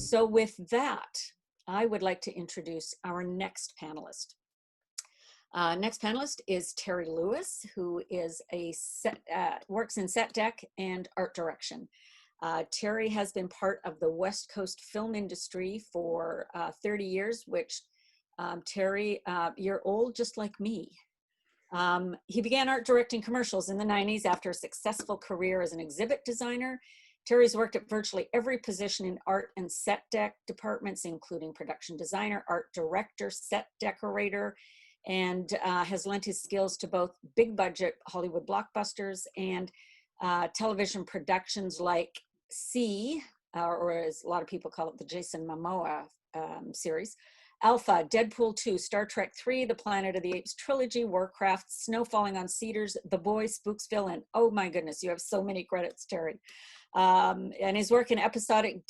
So with that, I would like to introduce our next panelist. Next panelist is Terry Lewis, who is works in set deck and art direction. Terry has been part of the West Coast film industry for 30 years, which Terry, you're old just like me. He began art directing commercials in the 90s after a successful career as an exhibit designer. Terry's worked at virtually every position in art and set deck departments, including production designer, art director, set decorator, and has lent his skills to both big budget Hollywood blockbusters and television productions like C, or as a lot of people call it, the Jason Momoa series, Alpha, Deadpool 2, Star Trek 3, The Planet of the Apes trilogy, Warcraft, Snow Falling on Cedars, The Boys, Spooksville, and oh my goodness, you have so many credits, Terry. And his work in episodic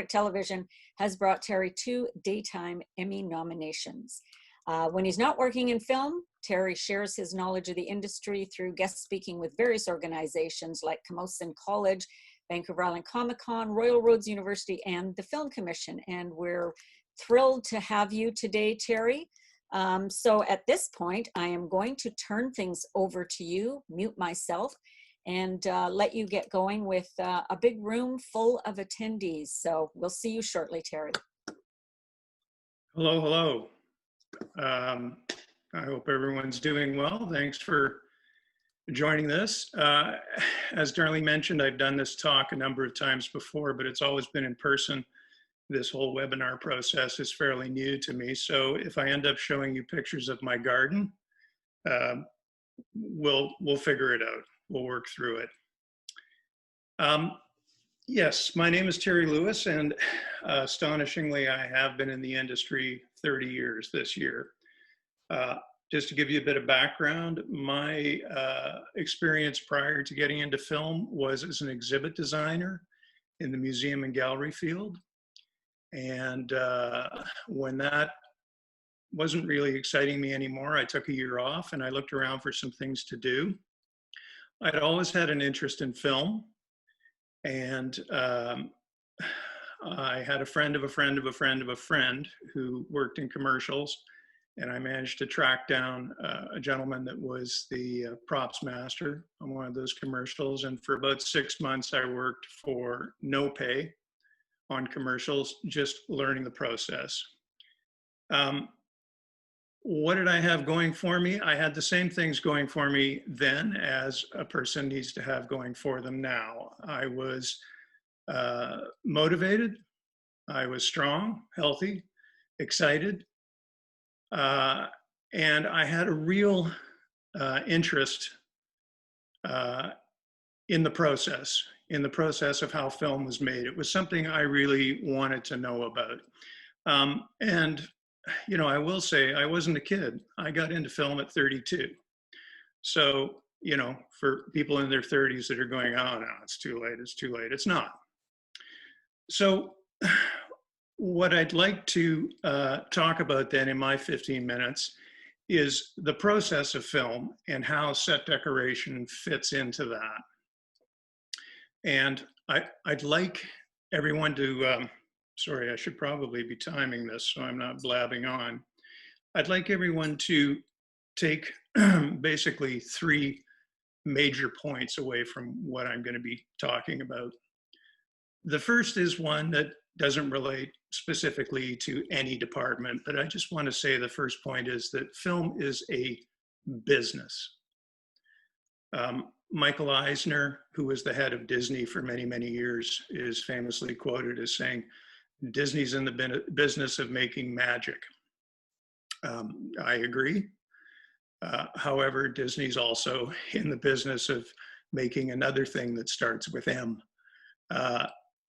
television has brought Terry 2 Daytime Emmy nominations. When he's not working in film, Terry shares his knowledge of the industry through guest speaking with various organizations like Camosun College, Vancouver Island Comic-Con, Royal Roads University, and the Film Commission. And we're thrilled to have you today, Terry. So at this point, I am going to turn things over to you, mute myself, and let you get going with a big room full of attendees. So we'll see you shortly, Terry. Hello, hello. I hope everyone's doing well. Thanks for joining this. As Darlene mentioned, I've done this talk a number of times before, but it's always been in person. This whole webinar process is fairly new to me. So if I end up showing you pictures of my garden, we'll figure it out. We'll work through it. Yes, my name is Terry Lewis, and astonishingly, I have been in the industry 30 years this year. Just to give you a bit of background, my experience prior to getting into film was as an exhibit designer in the museum and gallery field. And when that wasn't really exciting me anymore, I took a year off and I looked around for some things to do. I'd always had an interest in film, and I had a friend of a friend of a friend of a friend who worked in commercials, and I managed to track down a gentleman that was the props master on one of those commercials. And for about 6 months, I worked for no pay on commercials, just learning the process. What did I have going for me? I had the same things going for me then as a person needs to have going for them now. I was motivated, I was strong, healthy, excited, and I had a real interest in the process of how film was made. It was something I really wanted to know about. And you know, I will say I wasn't a kid. I got into film at 32. So, you know, for people in their 30s that are going, oh, no, it's too late, it's not. So what I'd like to talk about then in my 15 minutes is the process of film and how set decoration fits into that. And I'd like everyone to, sorry, I should probably be timing this so I'm not blabbing on. I'd like everyone to take basically 3 major points away from what I'm going to be talking about. The first is one that doesn't relate specifically to any department, but I just want to say the first point is that film is a business. Michael Eisner, who was the head of Disney for many, many years, is famously quoted as saying, Disney's in the business of making magic. I agree. However, Disney's also in the business of making another thing that starts with M.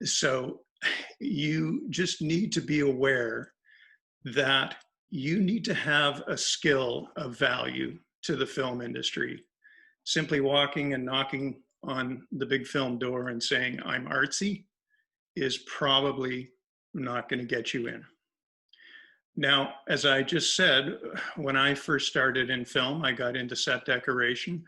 So you just need to be aware that you need to have a skill of value to the film industry. Simply walking and knocking on the big film door and saying, I'm artsy, is probably not going to get you in. Now, as I just said, when I first started in film, I got into set decoration.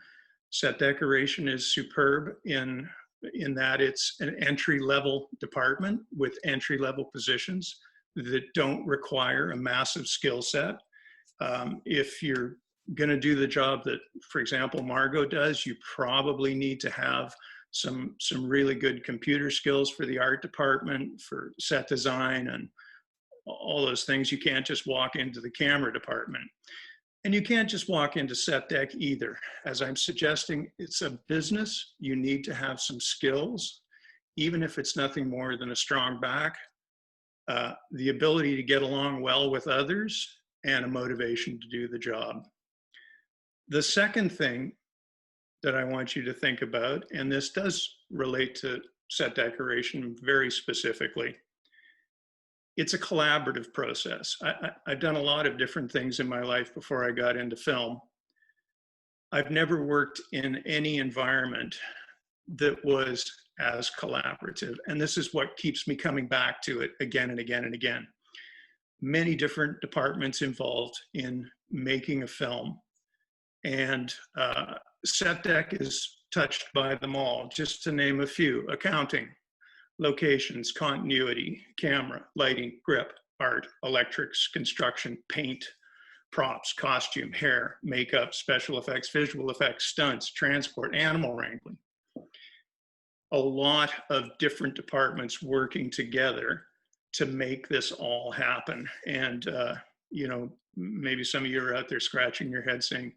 Set decoration is superb in in that it's an entry-level department with entry-level positions that don't require a massive skill set. If you're going to do the job that, for example, Margot does, you probably need to have some really good computer skills for the art department, for set design, and all those things. You can't just walk into the camera department. And you can't just walk into set deck either. As I'm suggesting, it's a business. You need to have some skills, even if it's nothing more than a strong back, the ability to get along well with others, and a motivation to do the job. The second thing that I want you to think about, and this does relate to set decoration very specifically, it's a collaborative process. I've done a lot of different things in my life before I got into film. I've never worked in any environment that was as collaborative. And this is what keeps me coming back to it again and again and again. Many different departments involved in making a film. And set deck is touched by them all, just to name a few: accounting, locations, continuity, camera, lighting, grip, art, electrics, construction, paint, props, costume, hair, makeup, special effects, visual effects, stunts, transport, animal wrangling. A lot of different departments working together to make this all happen. And, you know, maybe some of you are out there scratching your head saying,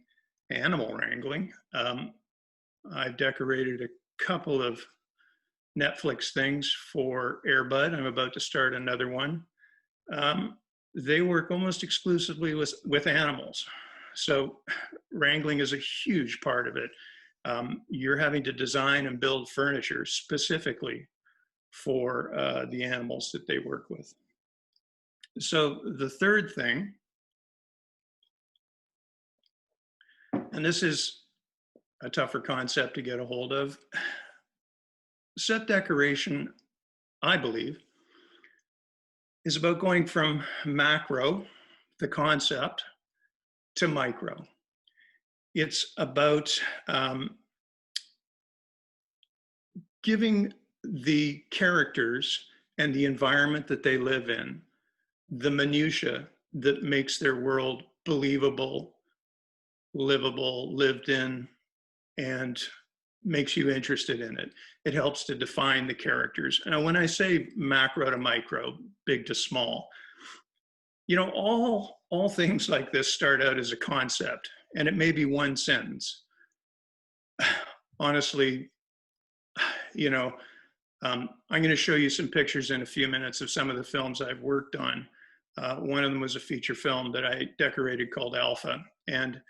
animal wrangling. I've decorated a couple of Netflix things for Air Bud. I'm about to start another one. They work almost exclusively with animals. So wrangling is a huge part of it. You're having to design and build furniture specifically for the animals that they work with. So the third thing, and this is a tougher concept to get a hold of, set decoration, I believe, is about going from macro, the concept, to micro. It's about giving the characters and the environment that they live in the minutia that makes their world believable, livable, lived in, and makes you interested in it. It helps to define the characters. And when I say macro to micro, big to small, you know, all things like this start out as a concept, and it may be one sentence. Honestly, you know, I'm going to show you some pictures in a few minutes of some of the films I've worked on. One of them was a feature film that I decorated called Alpha. And,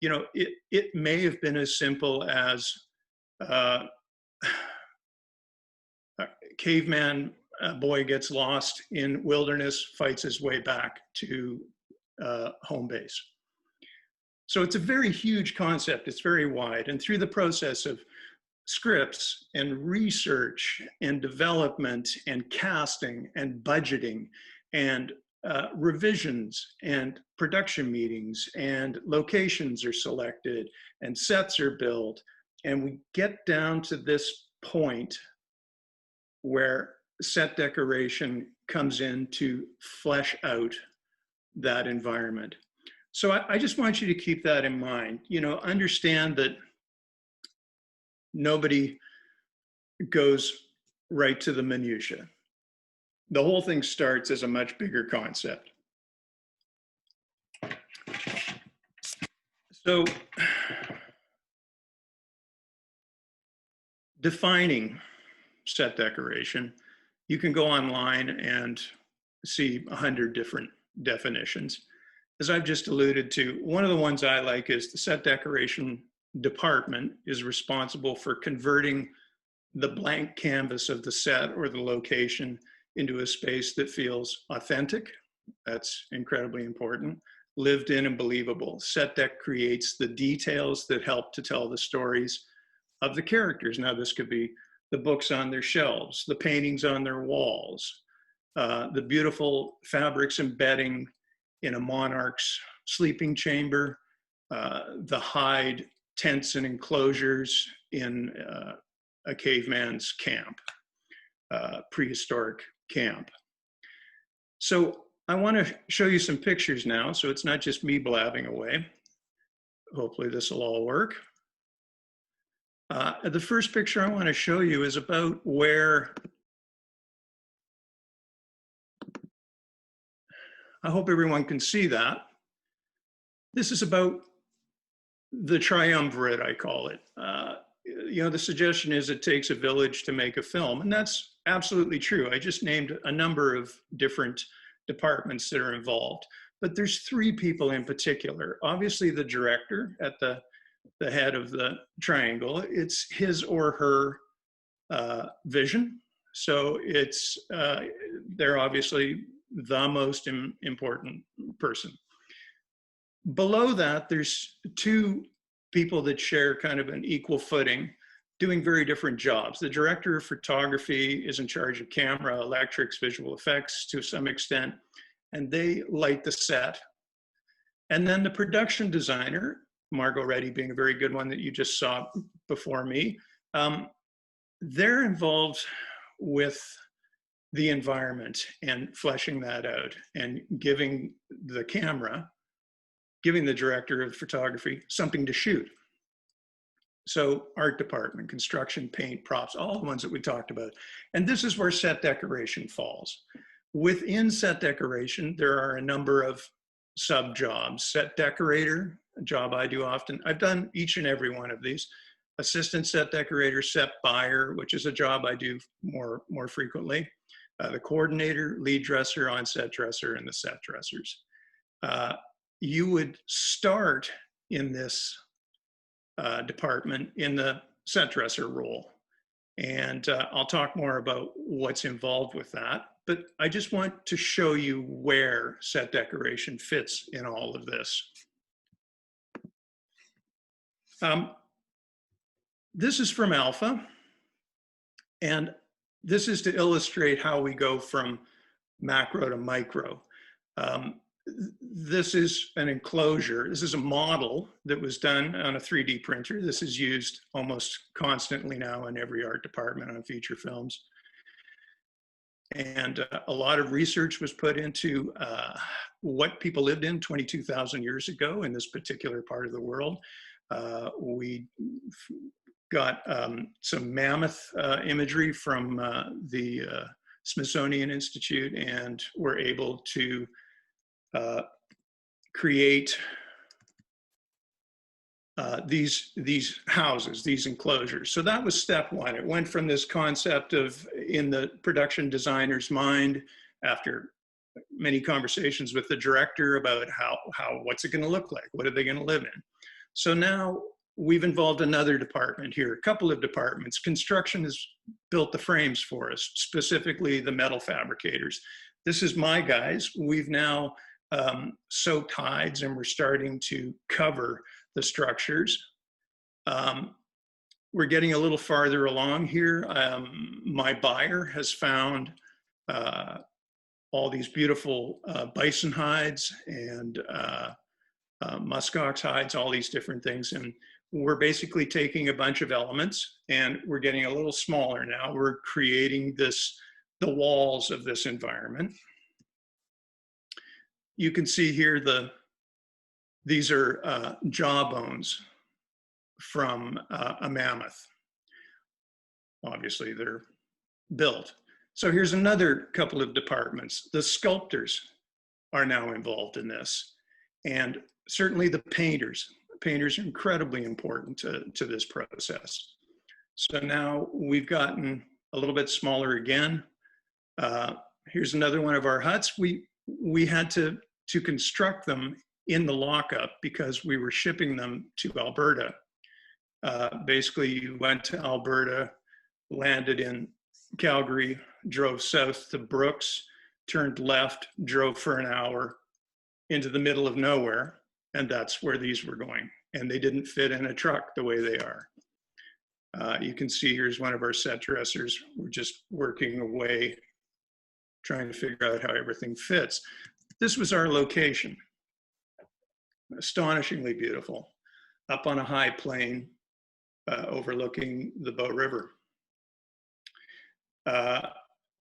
you know, it may have been as simple as a caveman boy gets lost in wilderness, fights his way back to home base. So it's a very huge concept. It's very wide. And through the process of scripts and research and development and casting and budgeting and revisions and production meetings and locations are selected and sets are built, and we get down to this point where set decoration comes in to flesh out that environment. So I just want you to keep that in mind. You know, understand that nobody goes right to the minutia. The whole thing starts as a much bigger concept. So defining set decoration, you can go online and see 100 different definitions. As I've just alluded to, one of the ones I like is the set decoration department is responsible for converting the blank canvas of the set or the location into a space that feels authentic. That's incredibly important. Lived in and believable. Set deck creates the details that help to tell the stories of the characters. Now, this could be the books on their shelves, the paintings on their walls, the beautiful fabrics and bedding in a monarch's sleeping chamber, the hide tents and enclosures in a caveman's camp, prehistoric camp. So I want to show you some pictures now, so it's not just me blabbing away. Hopefully this will all work. The first picture I want to show you is about where, I hope everyone can see that. This is about the triumvirate, I call it. You know, the suggestion is it takes a village to make a film, and that's absolutely true. I just named a number of different departments that are involved, but there's three people in particular. Obviously, the director at the head of the triangle, it's his or her vision. So it's, they're obviously the most important person. Below that, there's two people that share kind of an equal footing, doing very different jobs. The director of photography is in charge of camera, electrics, visual effects to some extent, and they light the set. And then the production designer, Margot Reddy being a very good one that you just saw before me, they're involved with the environment and fleshing that out and giving the camera, giving the director of photography something to shoot. So art department, construction, paint, props, all the ones that we talked about. And this is where set decoration falls. Within set decoration, there are a number of sub jobs. Set decorator, a job I do often. I've done each and every one of these. Assistant set decorator, set buyer, which is a job I do more frequently. The coordinator, lead dresser, on-set dresser, and the set dressers. You would start in this department in the set dresser role. And I'll talk more about what's involved with that. But I just want to show you where set decoration fits in all of this. This is from Alpha. And this is to illustrate how we go from macro to micro. This is an enclosure. This is a model that was done on a 3D printer. This is used almost constantly now in every art department on feature films. And a lot of research was put into what people lived in 22,000 years ago in this particular part of the world. We got some mammoth imagery from the Smithsonian Institute, and were able to create these houses, these enclosures. So that was step one. It went from this concept of, in the production designer's mind, after many conversations with the director about what's it going to look like? What are they going to live in? So now we've involved another department here, a couple of departments. Construction has built the frames for us, specifically the metal fabricators. This is my guys. We've now soaked hides, and we're starting to cover the structures. We're getting a little farther along here. My buyer has found all these beautiful bison hides and muskox hides, all these different things. And we're basically taking a bunch of elements, and we're getting a little smaller now. We're creating the walls of this environment. You can see here these are jaw bones from a mammoth. Obviously, they're built. So here's another couple of departments. The sculptors are now involved in this, and certainly the painters. Painters are incredibly important to this process. So now we've gotten a little bit smaller again. Here's another one of our huts. We had to construct them in the lockup because we were shipping them to Alberta. Basically, you went to Alberta, landed in Calgary, drove south to Brooks, turned left, drove for an hour into the middle of nowhere, and that's where these were going. And they didn't fit in a truck the way they are. You can see here's one of our set dressers. We're just working away, trying to figure out how everything fits. This was our location. Astonishingly beautiful, up on a high plain overlooking the Bow River.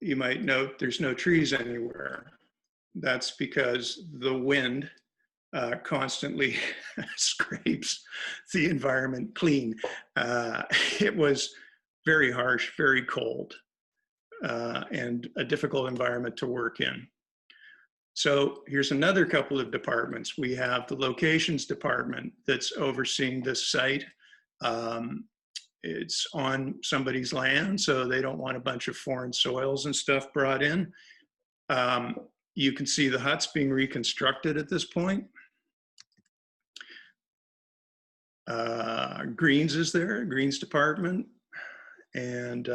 You might note there's no trees anywhere. That's because the wind constantly scrapes the environment clean. It was very harsh, very cold, and a difficult environment to work in. So here's another couple of departments. We have the locations department that's overseeing this site. Um, it's on somebody's land, so they don't want a bunch of foreign soils and stuff brought in. Um, you can see the huts being reconstructed at this point. Greens is there, Greens department, and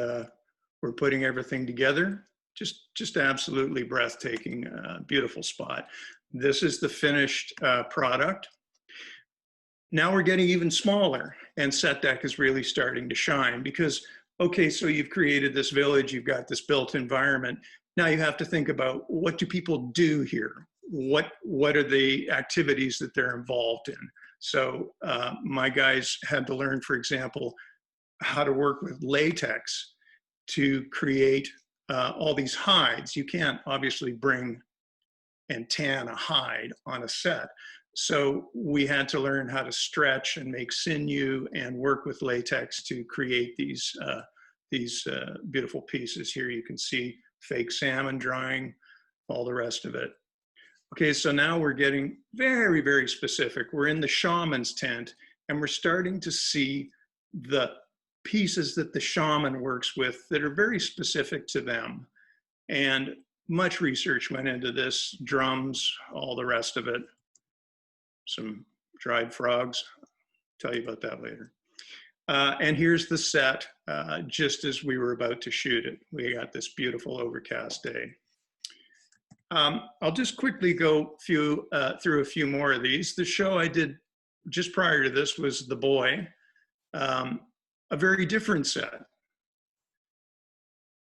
we're putting everything together. Just absolutely breathtaking, beautiful spot. This is the finished product. Now we're getting even smaller, and Set Deck is really starting to shine because, okay, so you've created this village, you've got this built environment. Now you have to think about, what do people do here? What are the activities that they're involved in? So my guys had to learn, for example, how to work with latex to create all these hides. You can't obviously bring and tan a hide on a set. So we had to learn how to stretch and make sinew and work with latex to create these beautiful pieces. Here you can see fake salmon drying, all the rest of it. Okay, so now we're getting very, very specific. We're in the shaman's tent, and we're starting to see the pieces that the shaman works with that are very specific to them. And much research went into this, drums, all the rest of it. Some dried frogs, I'll tell you about that later. And here's the set, just as we were about to shoot it. We got this beautiful overcast day. I'll just quickly go through a few more of these. The show I did just prior to this was The Boy, a very different set.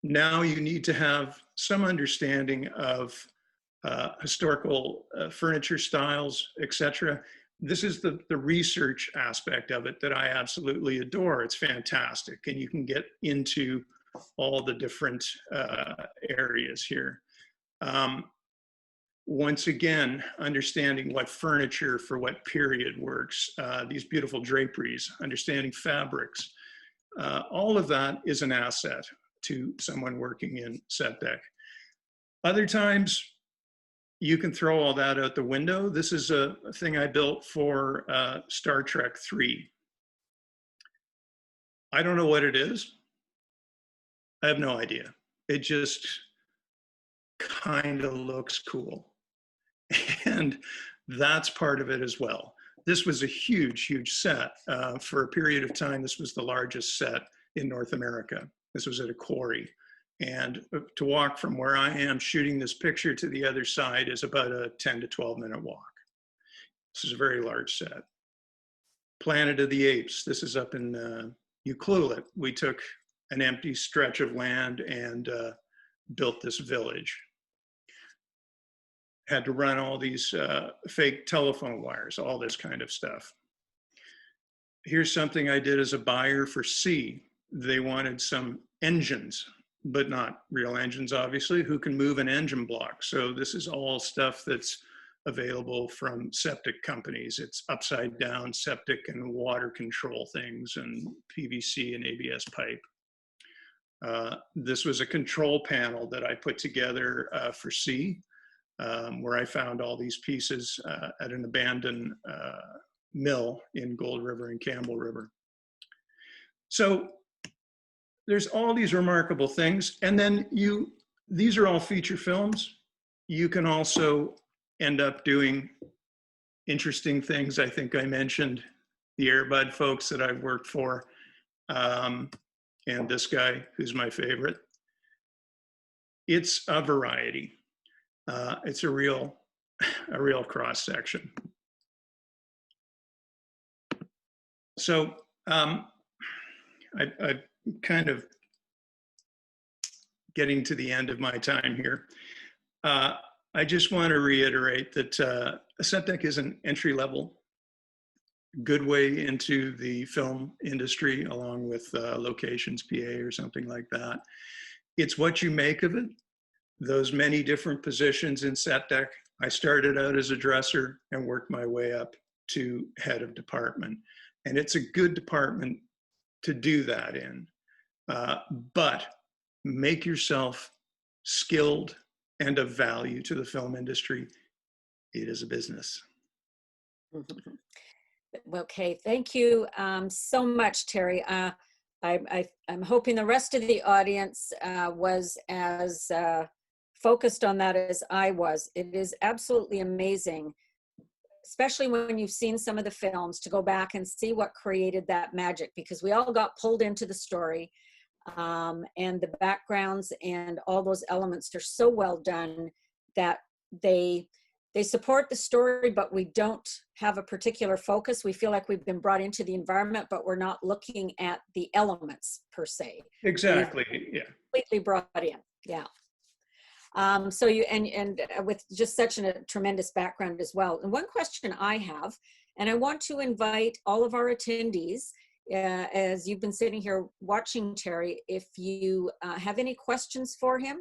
Now you need to have some understanding of historical furniture styles, etc. This is the research aspect of it that I absolutely adore. It's fantastic, and you can get into all the different areas here. Once again, understanding what furniture for what period works, these beautiful draperies, understanding fabrics, all of that is an asset to someone working in Set Deck. Other times, you can throw all that out the window. This is a thing I built for Star Trek 3. I don't know what it is. I have no idea. It just kind of looks cool. And that's part of it as well. This was a huge, huge set. For a period of time, this was the largest set in North America. This was at a quarry. And to walk from where I am shooting this picture to the other side is about a 10 to 12 minute walk. This is a very large set. Planet of the Apes. This is up in Ucluelet. We took an empty stretch of land and built this village. Had to run all these fake telephone wires, all this kind of stuff. Here's something I did as a buyer for C. They wanted some engines, but not real engines, obviously, who can move an engine block. So this is all stuff that's available from septic companies. It's upside down septic and water control things and PVC and ABS pipe. This was a control panel that I put together for C, where I found all these pieces at an abandoned mill in Gold River and Campbell River. So there's all these remarkable things. And then these are all feature films. You can also end up doing interesting things. I think I mentioned the Airbud folks that I've worked for, and this guy who's my favorite. It's a variety. It's a real cross section. So I kind of getting to the end of my time here. I just want to reiterate that a set deck is an entry-level, good way into the film industry, along with Locations PA or something like that. it's what you make of it. Those many different positions in set deck. I started out as a dresser and worked my way up to head of department. And it's a good department to do that in. But make yourself skilled and of value to the film industry. It is a business. Okay, thank you so much, Terry. I'm hoping the rest of the audience was as focused on that as I was. It is absolutely amazing, especially when you've seen some of the films, to go back and see what created that magic, because we all got pulled into the story, and the backgrounds and all those elements are so well done that they support the story, but we don't have a particular focus. We feel like we've been brought into the environment, but we're not looking at the elements per se. Exactly. Yeah. Completely brought in. Yeah. So you, and with just such a tremendous background as well. And one question I have, and I want to invite all of our attendees, as you've been sitting here watching Terry, if you have any questions for him,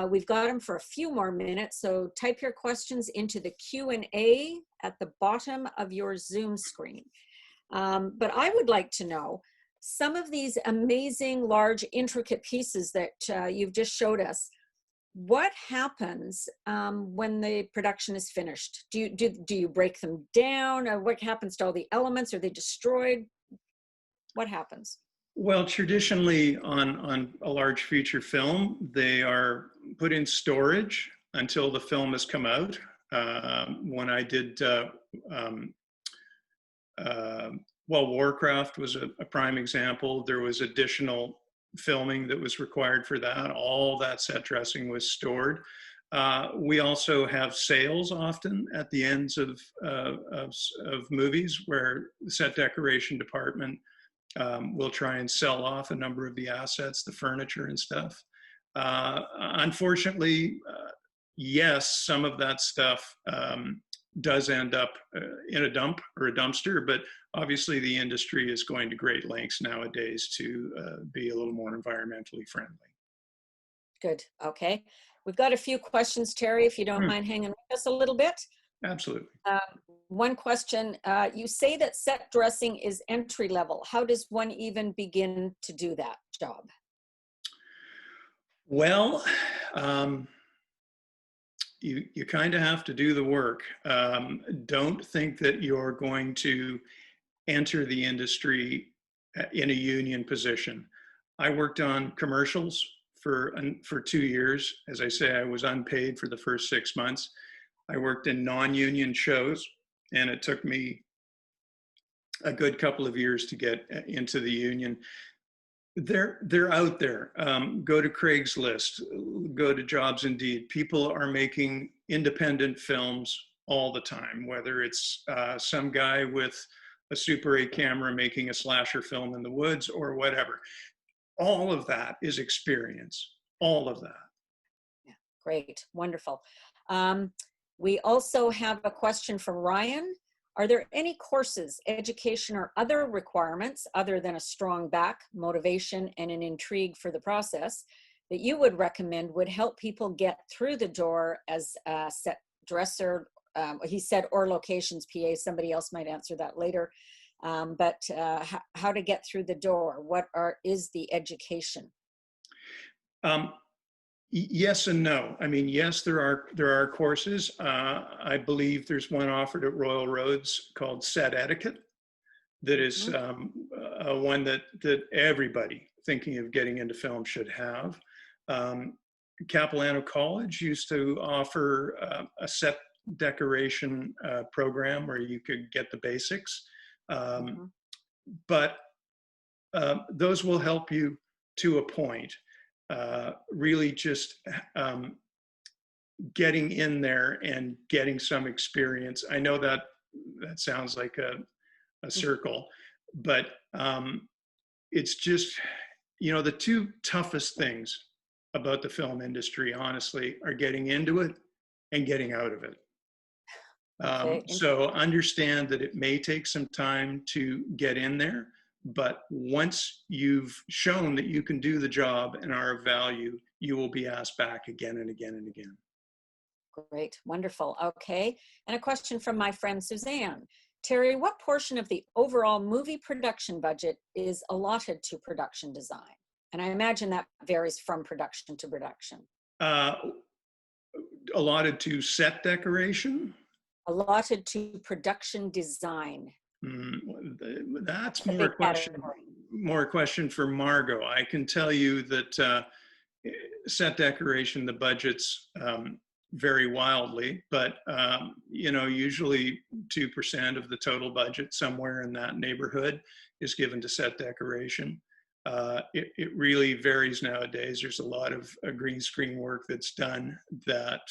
we've got him for a few more minutes. So type your questions into the Q&A at the bottom of your Zoom screen. But I would like to know some of these amazing, large, intricate pieces that you've just showed us. What happens when the production is finished? Do you break them down? Or what happens to all the elements? Are they destroyed? What happens? Well, traditionally on a large feature film, they are put in storage until the film has come out. When I did, Warcraft was a prime example. There was additional filming that was required for that. All that set dressing was stored. We also have sales often at the ends of movies where the set decoration department will try and sell off a number of the assets, the furniture and stuff. Unfortunately, yes, some of that stuff does end up in a dump or a dumpster, but obviously the industry is going to great lengths nowadays to be a little more environmentally friendly. Good. Okay. We've got a few questions, Terry, if you don't mind hanging with us a little bit. Absolutely. One question, you say that set dressing is entry level. How does one even begin to do that job? Well, you kind of have to do the work. Don't think that you're going to enter the industry in a union position. I worked on commercials for 2 years. As I say, I was unpaid for the first 6 months. I worked in non-union shows, and it took me a good couple of years to get into the union. They're out there. Go to Craigslist, go to Jobs Indeed. People are making independent films all the time, whether it's some guy with a Super 8 camera making a slasher film in the woods or whatever. All of that is experience, all of that. Yeah, great, wonderful. We also have a question from Ryan. Are there any courses, education, or other requirements other than a strong back, motivation, and an intrigue for the process that you would recommend would help people get through the door as a set dresser? He said, or locations PA, somebody else might answer that later. But how to get through the door? What is the education? Yes and no. I mean, yes, there are courses. I believe there's one offered at Royal Roads called Set Etiquette that is one that everybody thinking of getting into film should have. Capilano College used to offer a set decoration program where you could get the basics. But those will help you to a point. Really just getting in there and getting some experience. I know that sounds like a circle, but it's just, the two toughest things about the film industry, honestly, are getting into it and getting out of it. So understand that it may take some time to get in there, But once you've shown that you can do the job and are of value, you will be asked back again and again and again. Great, wonderful. Okay. And a question from my friend Suzanne. Terry, what portion of the overall movie production budget is allotted to production design? And I imagine that varies from production to production. Uh, Allotted to set decoration? Allotted to production design. That's A big category. more question for Margot. I can tell you that set decoration, the budgets vary wildly, but usually 2% of the total budget, somewhere in that neighborhood, is given to set decoration. It really varies nowadays. There's a lot of green screen work that's done that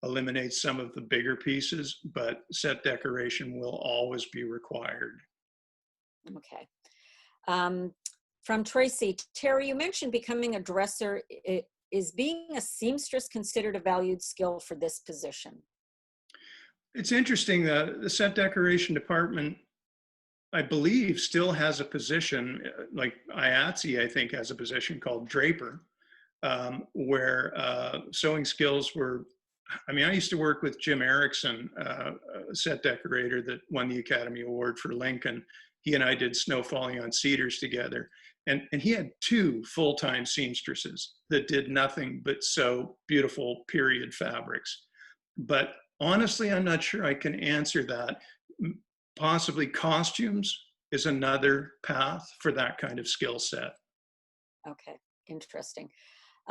eliminates some of the bigger pieces, but set decoration will always be required. Okay. From Tracy, Terry, you mentioned becoming a dresser. Is being a seamstress considered a valued skill for this position? It's interesting that the set decoration department, I believe, still has a position, like IATSE, I think, has a position called draper, where sewing skills were, I mean, I used to work with Jim Erickson, a set decorator that won the Academy Award for Lincoln. He and I did Snow Falling on Cedars together. And he had 2 full-time seamstresses that did nothing but sew beautiful period fabrics. But honestly, I'm not sure I can answer that. Possibly costumes is another path for that kind of skill set. Okay, interesting.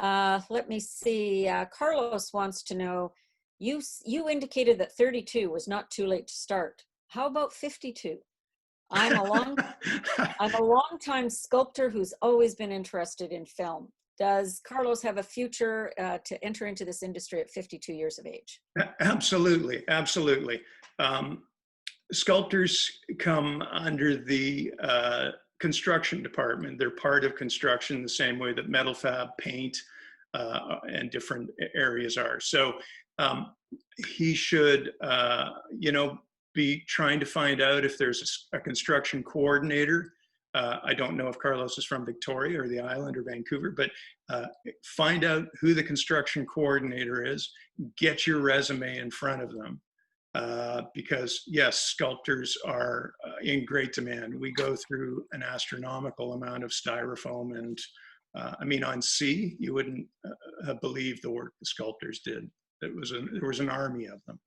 Let me see. Carlos wants to know, you indicated that 32 was not too late to start. How about 52? I'm a long-time sculptor who's always been interested in film. Does Carlos have a future to enter into this industry at 52 years of age? Absolutely, absolutely. Sculptors come under the construction department. They're part of construction the same way that metal fab, paint, and different areas are. So he should, be trying to find out if there's a construction coordinator. I don't know if Carlos is from Victoria or the island or Vancouver, but find out who the construction coordinator is, get your resume in front of them. Because yes, sculptors are in great demand. We go through an astronomical amount of styrofoam, and I mean, on sea, you wouldn't believe the work the sculptors did. There was an army of them,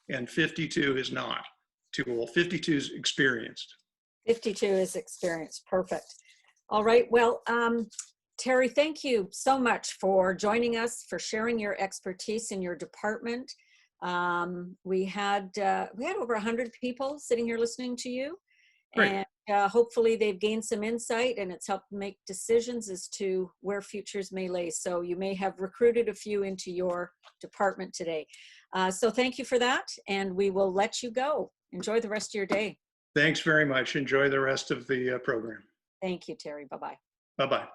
and 52 is not too old. 52 is experienced. 52 is experienced. Perfect. All right. Well, Terry, thank you so much for joining us, for sharing your expertise in your department. We had over 100 people sitting here listening to you. Great. And hopefully they've gained some insight, and it's helped make decisions as to where futures may lay. So you may have recruited a few into your department today. So thank you for that, and we will let you go. Enjoy the rest of your day. Thanks very much. Enjoy the rest of the program. Thank you, Terry. Bye-bye. Bye-bye.